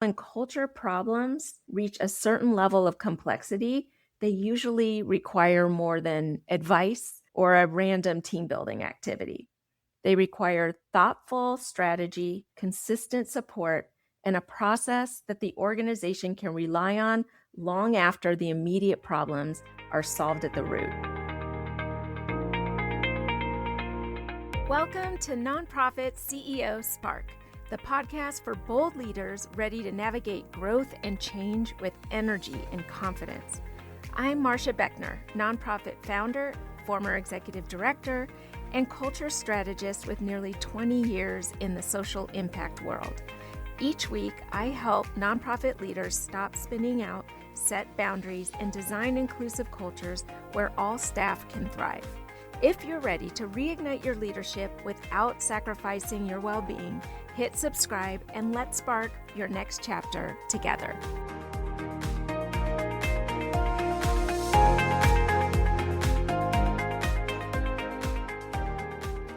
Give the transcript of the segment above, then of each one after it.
When culture problems reach a certain level of complexity, they usually require more than advice or a random team building activity. They require thoughtful strategy, consistent support, and a process that the organization can rely on long after the immediate problems are solved at the root. Welcome to Nonprofit CEO Spark, the podcast for bold leaders ready to navigate growth and change with energy and confidence. I'm Marcia Beckner, nonprofit founder, former executive director, and culture strategist with nearly 20 years in the social impact world. Each week, I help nonprofit leaders stop spinning out, set boundaries, and design inclusive cultures where all staff can thrive. If you're ready to reignite your leadership without sacrificing your well-being, hit subscribe and let's spark your next chapter together.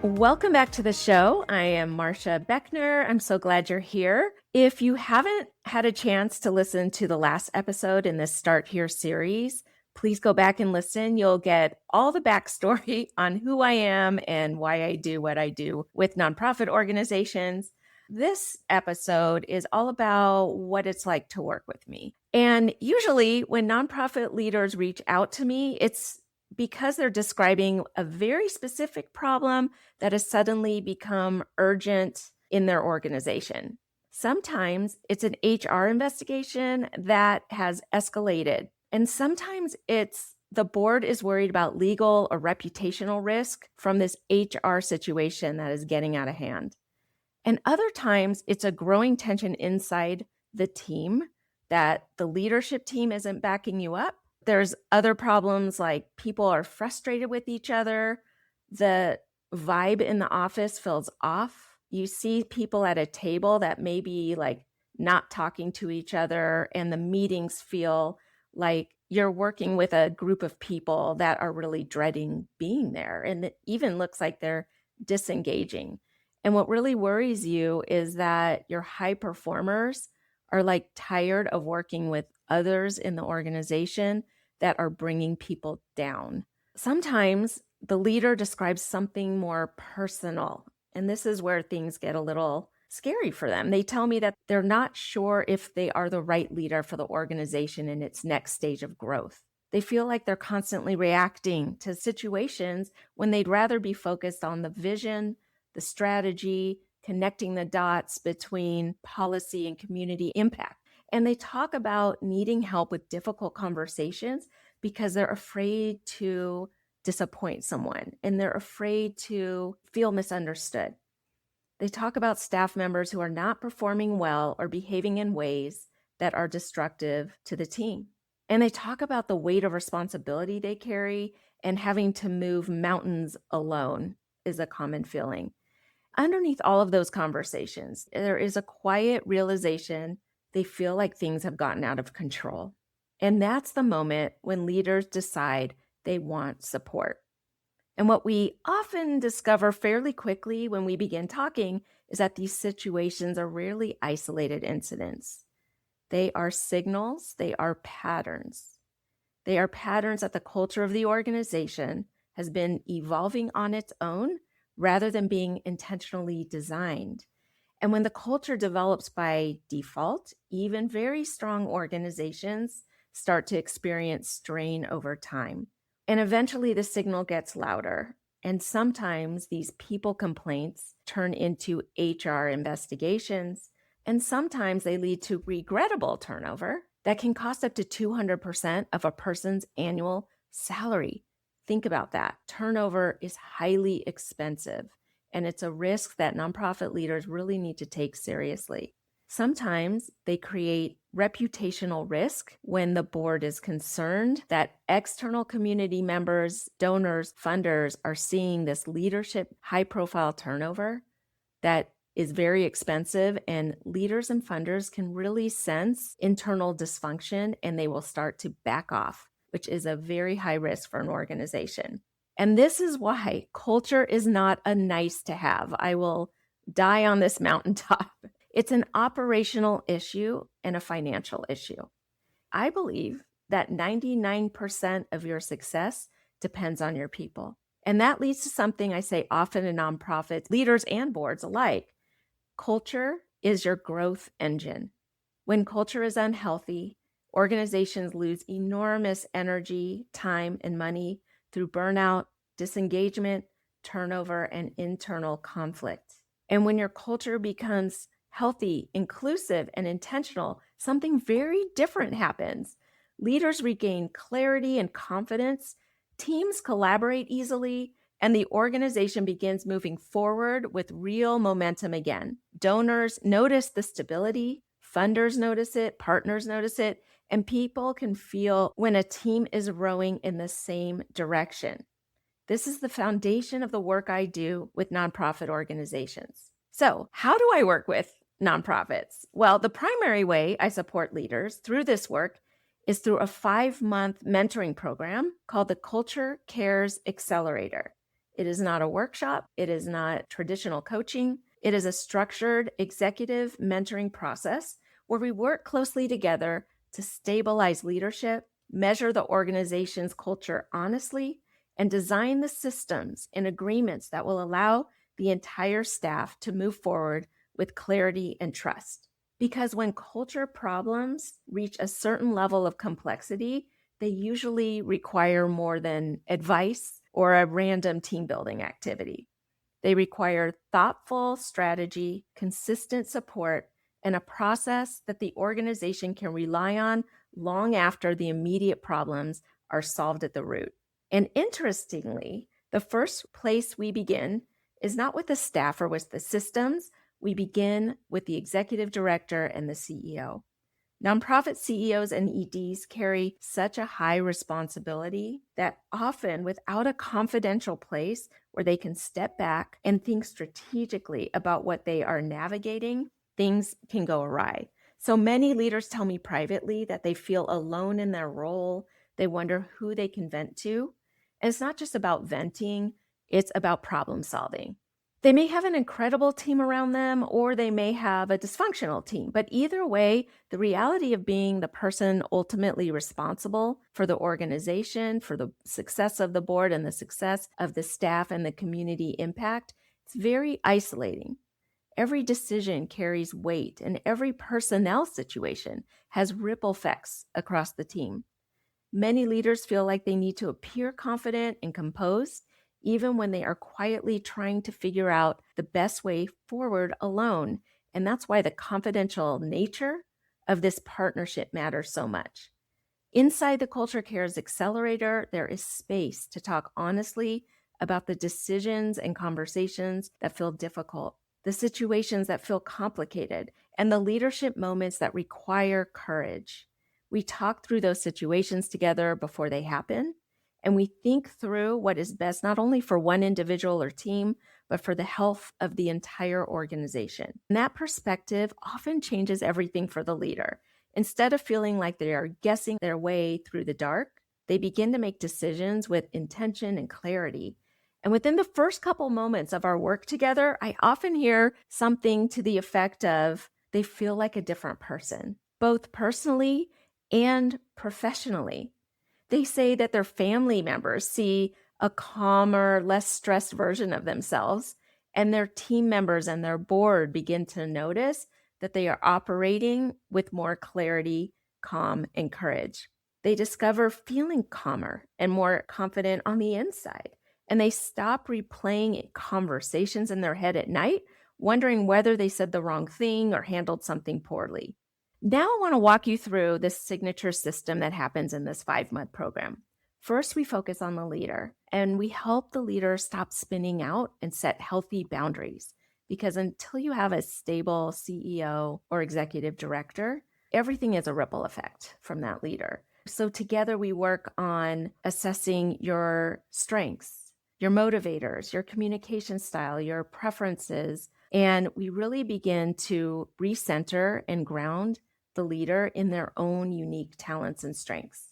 Welcome back to the show. I am Marcia Beckner. I'm so glad you're here. If you haven't had a chance to listen to the last episode in this Start Here series, please go back and listen. You'll get all the backstory on who I am and why I do what I do with nonprofit organizations. This episode is all about what it's like to work with me. And usually when nonprofit leaders reach out to me, it's because they're describing a very specific problem that has suddenly become urgent in their organization. Sometimes it's an HR investigation that has escalated. And sometimes it's the board is worried about legal or reputational risk from this HR situation that is getting out of hand. And other times it's a growing tension inside the team that the leadership team isn't backing you up. There's other problems like people are frustrated with each other. The vibe in the office feels off. You see people at a table that may be like not talking to each other, and the meetings feel like you're working with a group of people that are really dreading being there. And it even looks like they're disengaging. And what really worries you is that your high performers are like tired of working with others in the organization that are bringing people down. Sometimes the leader describes something more personal, and this is where things get a little scary for them. They tell me that they're not sure if they are the right leader for the organization in its next stage of growth. They feel like they're constantly reacting to situations when they'd rather be focused on the vision, the strategy, connecting the dots between policy and community impact. And they talk about needing help with difficult conversations because they're afraid to disappoint someone and they're afraid to feel misunderstood. They talk about staff members who are not performing well or behaving in ways that are destructive to the team. And they talk about the weight of responsibility they carry, and having to move mountains alone is a common feeling. Underneath all of those conversations, there is a quiet realization they feel like things have gotten out of control. And that's the moment when leaders decide they want support. And what we often discover fairly quickly when we begin talking is that these situations are rarely isolated incidents. They are signals, they are patterns. They are patterns that the culture of the organization has been evolving on its own rather than being intentionally designed. And when the culture develops by default, even very strong organizations start to experience strain over time. And eventually the signal gets louder. And sometimes these people complaints turn into HR investigations. And sometimes they lead to regrettable turnover that can cost up to 200% of a person's annual salary. Think about that. Turnover is highly expensive, and it's a risk that nonprofit leaders really need to take seriously. Sometimes they create reputational risk when the board is concerned that external community members, donors, funders are seeing this leadership high-profile turnover that is very expensive, and leaders and funders can really sense internal dysfunction and they will start to back off, which is a very high risk for an organization. And this is why culture is not a nice to have. I will die on this mountaintop. It's an operational issue and a financial issue. I believe that 99% of your success depends on your people. And that leads to something I say often in nonprofits, leaders and boards alike. Culture is your growth engine. When culture is unhealthy, organizations lose enormous energy, time, and money through burnout, disengagement, turnover, and internal conflict. And when your culture becomes healthy, inclusive, and intentional, something very different happens. Leaders regain clarity and confidence, teams collaborate easily, and the organization begins moving forward with real momentum again. Donors notice the stability, funders notice it, partners notice it, and people can feel when a team is rowing in the same direction. This is the foundation of the work I do with nonprofit organizations. So, how do I work with nonprofits? Well, the primary way I support leaders through this work is through a 5-month mentoring program called the Culture CARES Accelerator. It is not a workshop. It is not traditional coaching. It is a structured executive mentoring process where we work closely together to stabilize leadership, measure the organization's culture honestly, and design the systems and agreements that will allow the entire staff to move forward with clarity and trust. Because when culture problems reach a certain level of complexity, they usually require more than advice or a random team building activity. They require thoughtful strategy, consistent support, and a process that the organization can rely on long after the immediate problems are solved at the root. And interestingly, the first place we begin is not with the staff or with the systems. We begin with the executive director and the CEO. Nonprofit CEOs and EDs carry such a high responsibility that often without a confidential place where they can step back and think strategically about what they are navigating, things can go awry. So many leaders tell me privately that they feel alone in their role. They wonder who they can vent to. And it's not just about venting, it's about problem solving. They may have an incredible team around them, or they may have a dysfunctional team. But either way, the reality of being the person ultimately responsible for the organization, for the success of the board and the success of the staff and the community impact, it's very isolating. Every decision carries weight, and every personnel situation has ripple effects across the team. Many leaders feel like they need to appear confident and composed, even when they are quietly trying to figure out the best way forward alone. And that's why the confidential nature of this partnership matters so much. Inside the Culture Cares Accelerator, there is space to talk honestly about the decisions and conversations that feel difficult, the situations that feel complicated, and the leadership moments that require courage. We talk through those situations together before they happen, and we think through what is best not only for one individual or team, but for the health of the entire organization. And that perspective often changes everything for the leader. Instead of feeling like they are guessing their way through the dark, they begin to make decisions with intention and clarity. And within the first couple moments of our work together, I often hear something to the effect of they feel like a different person, both personally and professionally. They say that their family members see a calmer, less stressed version of themselves, and their team members and their board begin to notice that they are operating with more clarity, calm, and courage. They discover feeling calmer and more confident on the inside, and they stop replaying conversations in their head at night, wondering whether they said the wrong thing or handled something poorly. Now I want to walk you through this signature system that happens in this 5-month program. First, we focus on the leader, and we help the leader stop spinning out and set healthy boundaries. Because until you have a stable CEO or executive director, everything is a ripple effect from that leader. So together we work on assessing your strengths, your motivators, your communication style, your preferences, and we really begin to recenter and ground the leader in their own unique talents and strengths.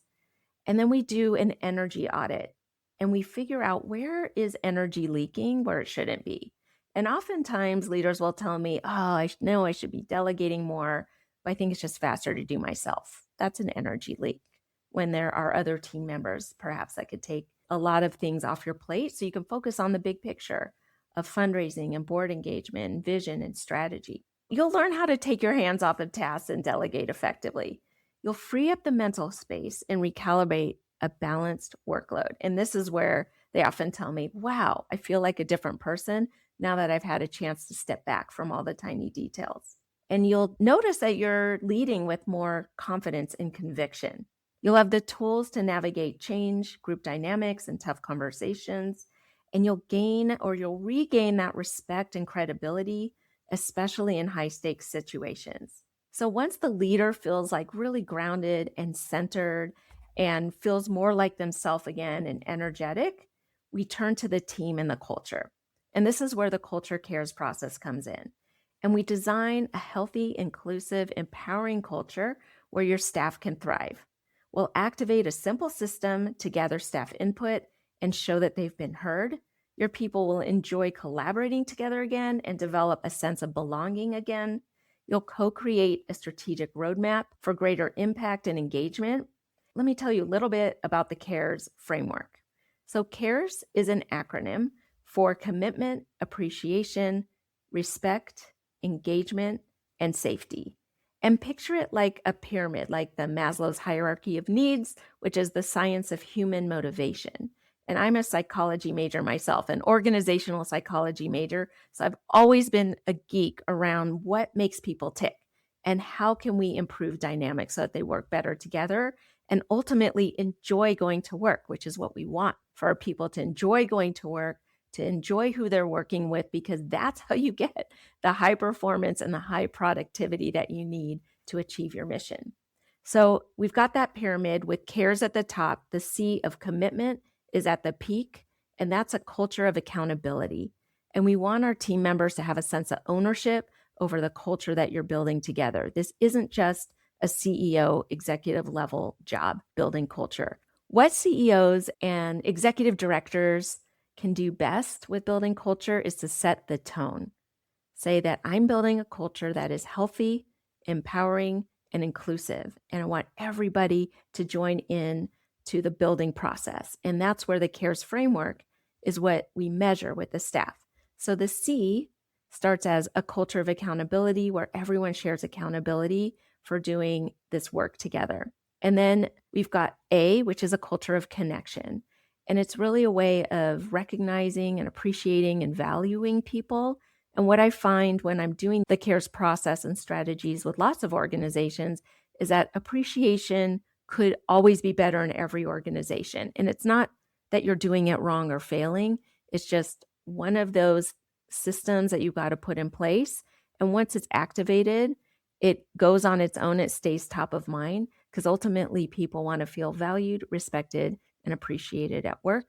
And then we do an energy audit, and we figure out where is energy leaking where it shouldn't be. And oftentimes leaders will tell me, oh, I know I should be delegating more. but I think it's just faster to do myself. That's an energy leak when there are other team members, perhaps that could take a lot of things off your plate so you can focus on the big picture of fundraising and board engagement and vision and strategy. You'll learn how to take your hands off of tasks and delegate effectively. You'll free up the mental space and recalibrate a balanced workload. And this is where they often tell me, wow, I feel like a different person now that I've had a chance to step back from all the tiny details. And you'll notice that you're leading with more confidence and conviction. You'll have the tools to navigate change, group dynamics, and tough conversations. And you'll gain or you'll regain that respect and credibility, especially in high stakes situations. So once the leader feels like really grounded and centered and feels more like themselves again and energetic, we turn to the team and the culture. And this is where the Culture CARES process comes in. And we design a healthy, inclusive, empowering culture where your staff can thrive. We'll activate a simple system to gather staff input and show that they've been heard. Your people will enjoy collaborating together again and develop a sense of belonging again. You'll co-create a strategic roadmap for greater impact and engagement. Let me tell you a little bit about the CARES framework. So CARES is an acronym for commitment, appreciation, respect, engagement, and safety. And picture it like a pyramid, like the Maslow's hierarchy of needs, which is the science of human motivation. And I'm a psychology major myself, an organizational psychology major. So I've always been a geek around what makes people tick and how can we improve dynamics so that they work better together and ultimately enjoy going to work, which is what we want for our people to enjoy going to work, to enjoy who they're working with, because that's how you get the high performance and the high productivity that you need to achieve your mission. So we've got that pyramid with CARES at the top. The C of commitment is at the peak, and that's a culture of accountability. And we want our team members to have a sense of ownership over the culture that you're building together. This isn't just a CEO executive level job building culture. What CEOs and executive directors can do best with building culture is to set the tone. Say that I'm building a culture that is healthy, empowering, and inclusive. And I want everybody to join in to the building process. And that's where the CARES framework is what we measure with the staff. So the C starts as a culture of accountability where everyone shares accountability for doing this work together. And then we've got A, which is a culture of connection. And it's really a way of recognizing and appreciating and valuing people. And what I find when I'm doing the CARES process and strategies with lots of organizations is that appreciation could always be better in every organization. And it's not that you're doing it wrong or failing. It's just one of those systems that you've got to put in place. And once it's activated, it goes on its own. It stays top of mind because ultimately people want to feel valued, respected, and appreciated at work.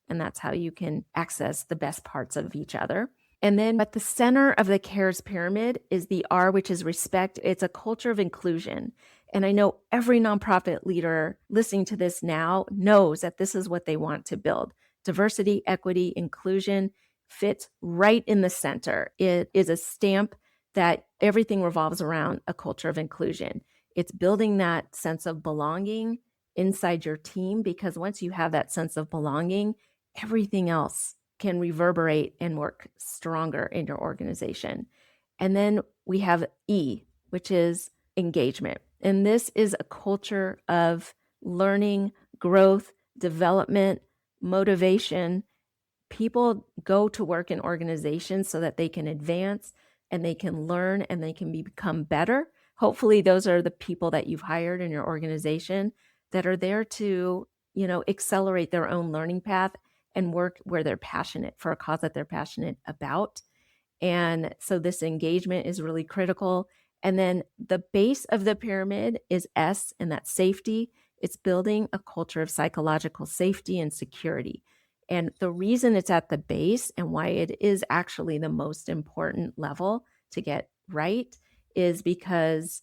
And that's how you can access the best parts of each other. And then at the center of the CARES pyramid is the R, which is respect. It's a culture of inclusion. And I know every nonprofit leader listening to this now knows that this is what they want to build. Diversity, equity, inclusion fits right in the center. It is a stamp that everything revolves around a culture of inclusion. It's building that sense of belonging inside your team, because once you have that sense of belonging, everything else can reverberate and work stronger in your organization. And then we have E, which is engagement. And this is a culture of learning, growth, development, motivation. People go to work in organizations so that they can advance and they can learn and they can become better. Hopefully, those are the people that you've hired in your organization that are there to, accelerate their own learning path and work where they're passionate for a cause that they're passionate about. And so this engagement is really critical. And then the base of the pyramid is S, and that's safety. It's building a culture of psychological safety and security. And the reason it's at the base and why it is actually the most important level to get right is because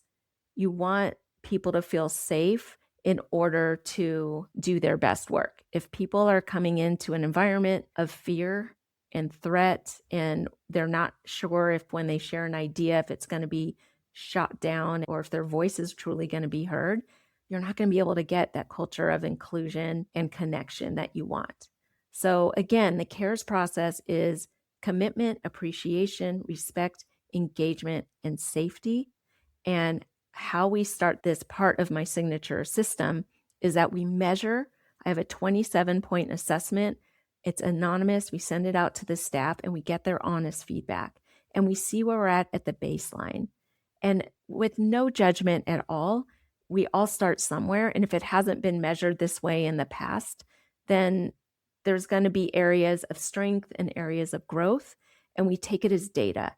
you want people to feel safe in order to do their best work. If people are coming into an environment of fear and threat, and they're not sure if when they share an idea, if it's going to be shot down or if their voice is truly going to be heard, you're not going to be able to get that culture of inclusion and connection that you want. So again, the CARES process is commitment, appreciation, respect, engagement, and safety. And how we start this part of my signature system is that we measure. I have a 27-point assessment. It's anonymous. We send it out to the staff and we get their honest feedback. And we see where we're at the baseline. And with no judgment at all, we all start somewhere. And if it hasn't been measured this way in the past, then there's going to be areas of strength and areas of growth. And we take it as data.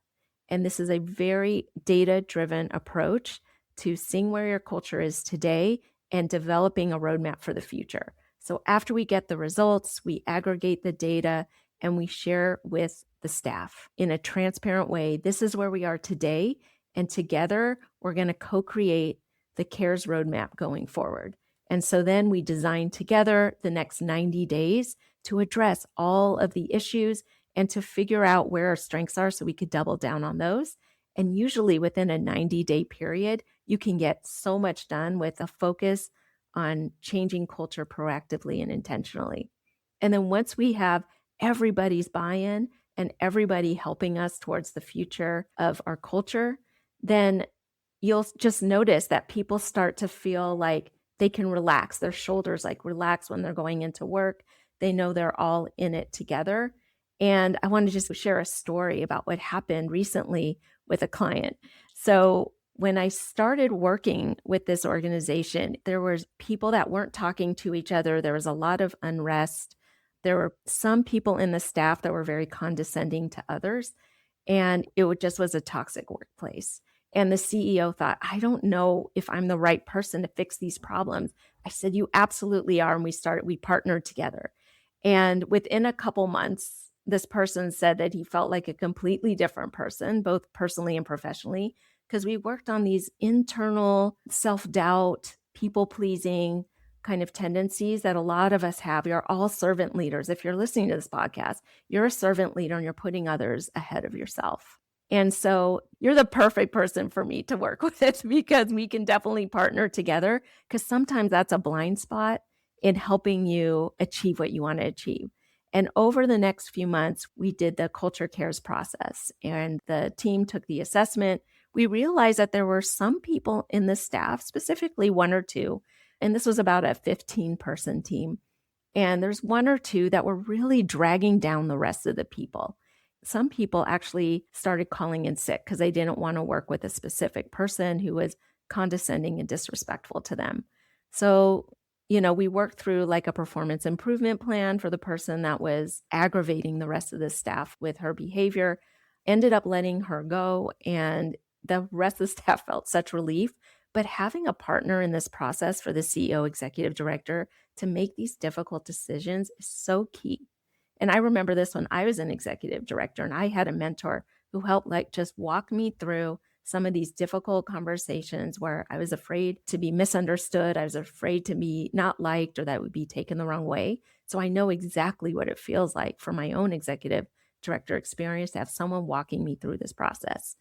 And this is a very data-driven approach to seeing where your culture is today and developing a roadmap for the future. So after we get the results, we aggregate the data and we share with the staff in a transparent way. This is where we are today. And together, we're going to co-create the CARES roadmap going forward. And so then we design together the next 90 days to address all of the issues and to figure out where our strengths are so we could double down on those. And usually within a 90-day period, you can get so much done with a focus on changing culture proactively and intentionally. And then once we have everybody's buy-in and everybody helping us towards the future of our culture, then you'll just notice that people start to feel like they can relax, their shoulders like relax when they're going into work. They know they're all in it together. And I want to just share a story about what happened recently with a client. So when I started working with this organization, there were people that weren't talking to each other. There was a lot of unrest. There were some people in the staff that were very condescending to others. And just was a toxic workplace. And the CEO thought, I don't know if I'm the right person to fix these problems. I said, you absolutely are. And we partnered together. And within a couple months, this person said that he felt like a completely different person, both personally and professionally, because we worked on these internal self-doubt, people-pleasing kind of tendencies that a lot of us have. We are all servant leaders. If you're listening to this podcast, you're a servant leader and you're putting others ahead of yourself. And so you're the perfect person for me to work with because we can definitely partner together, because sometimes that's a blind spot in helping you achieve what you want to achieve. And over the next few months, we did the Culture CARES process and the team took the assessment. We realized that there were some people in the staff, specifically one or two, and this was about a 15-person team. And there's one or two that were really dragging down the rest of the people. Some people actually started calling in sick because they didn't want to work with a specific person who was condescending and disrespectful to them. So, we worked through like a performance improvement plan for the person that was aggravating the rest of the staff with her behavior, ended up letting her go, and the rest of the staff felt such relief. But having a partner in this process for the CEO, executive director, to make these difficult decisions is so key. And I remember this when I was an executive director and I had a mentor who helped just walk me through some of these difficult conversations where I was afraid to be misunderstood. I was afraid to be not liked or that would be taken the wrong way. So I know exactly what it feels like for my own executive director experience to have someone walking me through this process.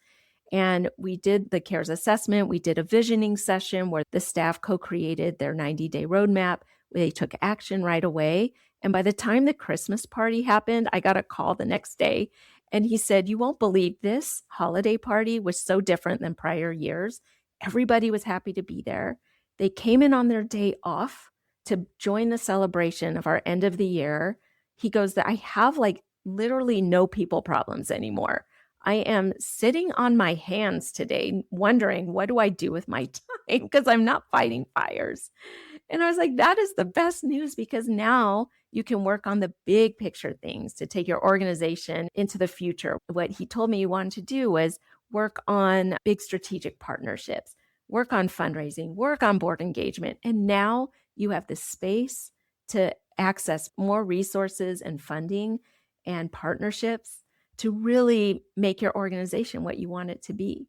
And we did the CARES assessment. We did a visioning session where the staff co-created their 90-day roadmap. They took action right away. And by the time the Christmas party happened, I got a call the next day. And he said, you won't believe this holiday party was so different than prior years. Everybody was happy to be there. They came in on their day off to join the celebration of our end of the year. He goes, I have literally no people problems anymore. I am sitting on my hands today wondering, what do I do with my time? Because I'm not fighting fires. And I was like, that is the best news, because now you can work on the big picture things to take your organization into the future. What he told me he wanted to do was work on big strategic partnerships, work on fundraising, work on board engagement. And now you have the space to access more resources and funding and partnerships to really make your organization what you want it to be.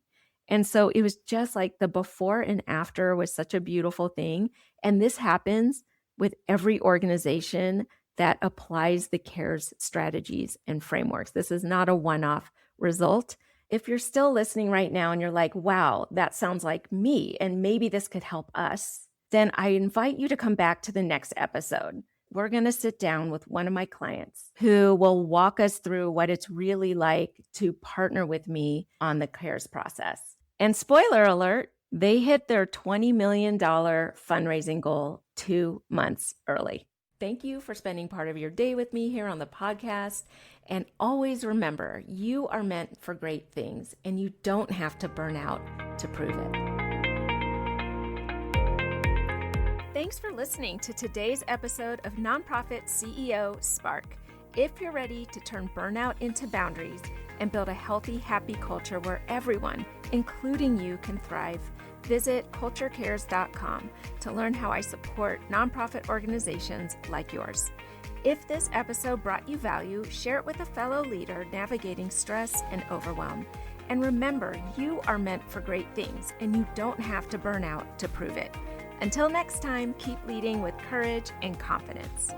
And so it was just like the before and after was such a beautiful thing. And this happens with every organization that applies the CARES strategies and frameworks. This is not a one-off result. If you're still listening right now and you're like, wow, that sounds like me, and maybe this could help us, then I invite you to come back to the next episode. We're going to sit down with one of my clients who will walk us through what it's really like to partner with me on the CARES process. And spoiler alert, they hit their $20 million fundraising goal 2 months early. Thank you for spending part of your day with me here on the podcast. And always remember, you are meant for great things, and you don't have to burn out to prove it. Thanks for listening to today's episode of Nonprofit CEO Spark. If you're ready to turn burnout into boundaries and build a healthy, happy culture where everyone, including you, can thrive, visit culturecares.com to learn how I support nonprofit organizations like yours. If this episode brought you value, share it with a fellow leader navigating stress and overwhelm. And remember, you are meant for great things, and you don't have to burn out to prove it. Until next time, keep leading with courage and confidence.